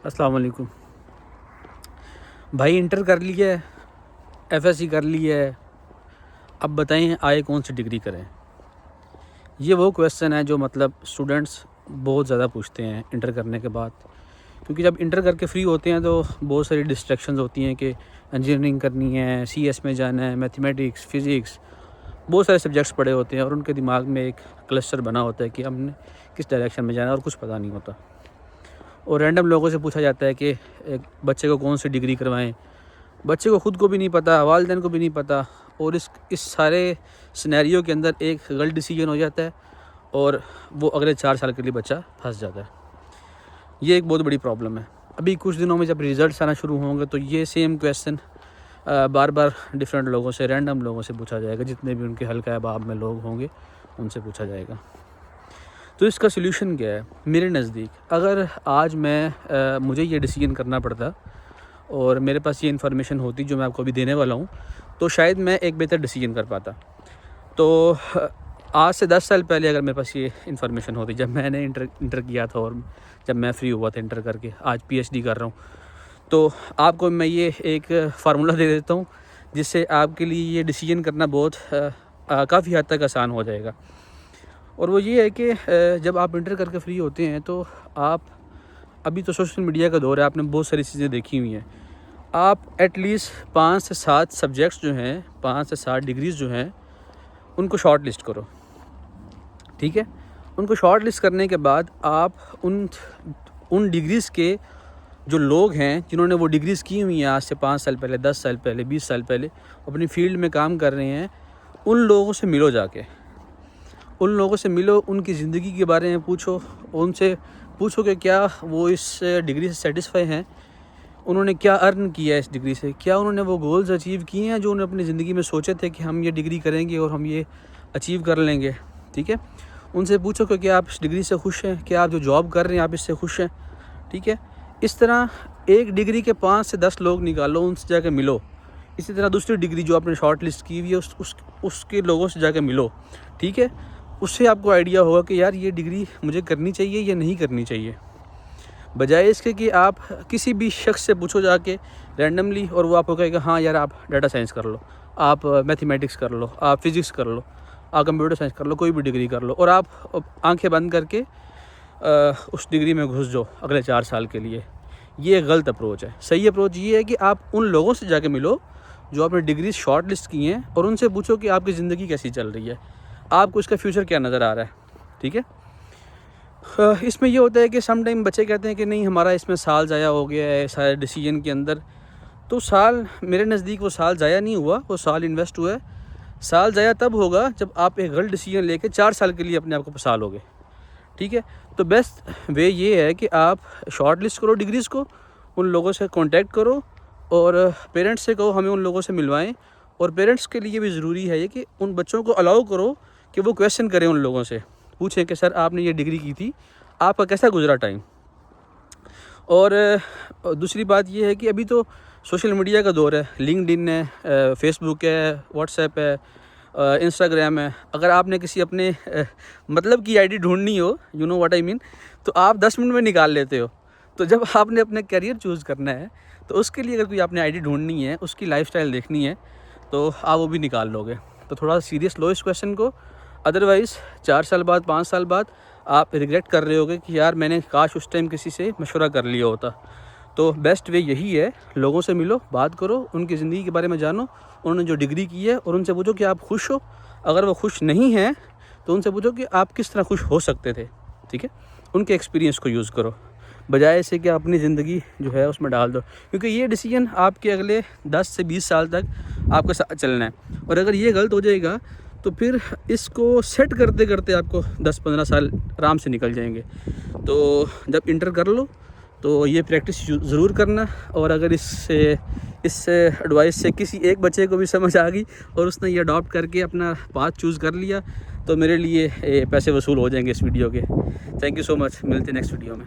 السلام علیکم بھائی، انٹر کر لیا ہے، ایف ایس سی کر لیا ہے، اب بتائیں آئے کون سی ڈگری کریں؟ یہ وہ کویسچن ہے جو اسٹوڈنٹس بہت زیادہ پوچھتے ہیں انٹر کرنے کے بعد، کیونکہ جب انٹر کر کے فری ہوتے ہیں تو بہت ساری ڈسٹریکشنز ہوتی ہیں کہ انجینئرنگ کرنی ہے، سی ایس میں جانا ہے، میتھمیٹکس، فزکس، بہت سارے سبجیکٹس پڑھے ہوتے ہیں اور ان کے دماغ میں ایک کلسٹر بنا ہوتا ہے کہ ہم نے کس ڈائریکشن میں جانا ہے اور کچھ پتہ نہیں ہوتا، اور رینڈم لوگوں سے پوچھا جاتا ہے کہ ایک بچے کو کون سی ڈگری کروائیں۔ بچے کو خود کو بھی نہیں پتہ، والدین کو بھی نہیں پتہ، اور اس سارے سینیریو کے اندر ایک غلط ڈیسیجن ہو جاتا ہے اور وہ اگلے 4 سال کے لیے بچہ پھنس جاتا ہے۔ یہ ایک بہت بڑی پرابلم ہے۔ ابھی کچھ دنوں میں جب ریزلٹس آنا شروع ہوں گے تو یہ سیم کویسچن بار بار ڈفرینٹ لوگوں سے، رینڈم لوگوں سے پوچھا جائے گا، جتنے بھی ان کے حلقہ احباب میں لوگ ہوں گے ان سے پوچھا جائے گا۔ تو اس کا سلیوشن کیا ہے؟ میرے نزدیک اگر آج مجھے یہ ڈیسیجن کرنا پڑتا اور میرے پاس یہ انفارمیشن ہوتی جو میں آپ کو ابھی دینے والا ہوں، تو شاید میں ایک بہتر ڈیسیجن کر پاتا۔ تو آج سے 10 سال پہلے اگر میرے پاس یہ انفارمیشن ہوتی، جب میں نے انٹر کیا تھا اور جب میں فری ہوا تھا انٹر کر کے، آج پی ایچ ڈی کر رہا ہوں، تو آپ کو میں یہ ایک فارمولہ دے دیتا ہوں جس سے آپ کے لیے یہ ڈیسیجن کرنا بہت کافی حد تک آسان ہو جائے گا۔ اور وہ یہ ہے کہ جب آپ انٹر کر کے فری ہوتے ہیں تو آپ، ابھی تو سوشل میڈیا کا دور ہے، آپ نے بہت ساری چیزیں دیکھی ہوئی ہیں، آپ ایٹ لیسٹ 5 سے 7 سبجیکٹس جو ہیں، 5 سے 7 ڈگریز جو ہیں، ان کو شارٹ لسٹ کرو، ٹھیک ہے؟ ان کو شارٹ لسٹ کرنے کے بعد آپ ان ڈگریز کے جو لوگ ہیں جنہوں نے وہ ڈگریز کی ہوئی ہیں آج سے 5 سال پہلے، 10 سال پہلے، 20 سال پہلے، اپنی فیلڈ میں کام کر رہے ہیں، ان لوگوں سے ملو، جا کے ان لوگوں سے ملو، ان کی زندگی کے بارے میں پوچھو، ان سے پوچھو کہ کیا وہ اس ڈگری سے سیٹسفائی ہیں، انہوں نے کیا ارن کیا ہے اس ڈگری سے، کیا انہوں نے وہ گولز اچیو کیے ہیں جو انہوں نے اپنی زندگی میں سوچے تھے کہ ہم یہ ڈگری کریں گے اور ہم یہ اچیو کر لیں گے، ٹھیک ہے؟ ان سے پوچھو کہ کیا آپ اس ڈگری سے خوش ہیں، کیا آپ جو جاب کر رہے ہیں آپ اس سے خوش ہیں، ٹھیک ہے؟ اس طرح ایک ڈگری کے 5 سے 10 لوگ نکالو، ان سے جا کے ملو۔ اسی طرح دوسری ڈگری جو آپ نے شارٹ لسٹ کی ہوئی ہے اس کے لوگوں سے جا کے ملو، ٹھیک ہے؟ اس سے آپ کو آئیڈیا ہوگا کہ یار یہ ڈگری مجھے کرنی چاہیے یا نہیں کرنی چاہیے، بجائے اس کے کہ آپ کسی بھی شخص سے پوچھو جا کے رینڈملی اور وہ آپ کو کہے گا ہاں یار آپ ڈیٹا سائنس کر لو، آپ میتھمیٹکس کر لو، آپ فزکس کر لو، آپ کمپیوٹر سائنس کر لو، کوئی بھی ڈگری کر لو، اور آپ آنکھیں بند کر کے اس ڈگری میں گھس جاؤ اگلے 4 سال کے لیے۔ یہ ایک غلط اپروچ ہے۔ صحیح اپروچ یہ ہے کہ آپ ان لوگوں سے جا کے ملو جو آپ نے ڈگریز شارٹ لسٹ کی ہیں، اور ان سے پوچھو کہ آپ کی زندگی کیسی چل رہی ہے، آپ کو اس کا فیوچر کیا نظر آ رہا ہے، ٹھیک ہے؟ اس میں یہ ہوتا ہے کہ سم ٹائم بچے کہتے ہیں کہ نہیں ہمارا اس میں سال ضائع ہو گیا ہے سارے ڈیسیجن کے اندر، تو سال، میرے نزدیک وہ سال ضائع نہیں ہوا، وہ سال انویسٹ ہوا ہے۔ سال ضائع تب ہوگا جب آپ ایک غلط ڈیسیجن لے کے 4 سال کے لیے اپنے آپ کو پھنسا گے، ٹھیک ہے؟ تو بیسٹ وے یہ ہے کہ آپ شارٹ لسٹ کرو ڈگریز کو، ان لوگوں سے کانٹیکٹ کرو، اور پیرنٹس سے کہو ہمیں ان لوگوں سے ملوائیں، اور پیرنٹس کے لیے بھی ضروری ہے یہ کہ ان بچوں کو الاؤ کرو کہ وہ کویسچن کریں، ان لوگوں سے پوچھیں کہ سر آپ نے یہ ڈگری کی تھی، آپ کا کیسا گزرا ٹائم؟ اور دوسری بات یہ ہے کہ ابھی تو سوشل میڈیا کا دور ہے، لنکڈ ان ہے، فیس بک ہے، واٹس ایپ ہے، انسٹاگرام ہے۔ اگر آپ نے کسی اپنے مطلب کی آئی ڈی ڈھونڈنی ہو، you know what I mean, تو آپ 10 منٹ میں نکال لیتے ہو۔ تو جب آپ نے اپنے کیریئر چوز کرنا ہے تو اس کے لیے اگر کوئی آپ نے آئی ڈی ڈھونڈنی ہے، اس کی لائف سٹائل دیکھنی ہے، تو آپ وہ بھی نکال لو گے۔ تو تھوڑا سیریس لو اس کویسچن کو، ادروائز 4 سال بعد، 5 سال بعد آپ ریگریٹ کر رہے ہوگے کہ یار میں نے کاش اس ٹائم کسی سے مشورہ کر لیا ہوتا۔ تو بیسٹ وے یہی ہے، لوگوں سے ملو، بات کرو، ان کی زندگی کے بارے میں جانو، انہوں نے جو ڈگری کی ہے، اور ان سے پوچھو کہ آپ خوش ہو۔ اگر وہ خوش نہیں ہیں تو ان سے پوچھو کہ آپ کس طرح خوش ہو سکتے تھے، ٹھیک ہے؟ ان کے ایکسپیرینس کو یوز کرو، بجائے سے کہ اپنی زندگی جو ہے اس میں ڈال دو، کیونکہ یہ ڈیسیجن آپ کے اگلے 10 سے 20 سال تک آپ کے ساتھ چلنا ہے، اور اگر یہ غلط ہو جائے گا تو پھر اس کو سیٹ کرتے کرتے آپ کو 10-15 سال آرام سے نکل جائیں گے۔ تو جب انٹر کر لو تو یہ پریکٹس ضرور کرنا، اور اگر اس ایڈوائس سے کسی ایک بچے کو بھی سمجھ آ گئی اور اس نے یہ اڈاپٹ کر کے اپنا پاتھ چوز کر لیا، تو میرے لیے پیسے وصول ہو جائیں گے اس ویڈیو کے۔ تھینک یو سو مچ، ملتے ہیں نیکسٹ ویڈیو میں۔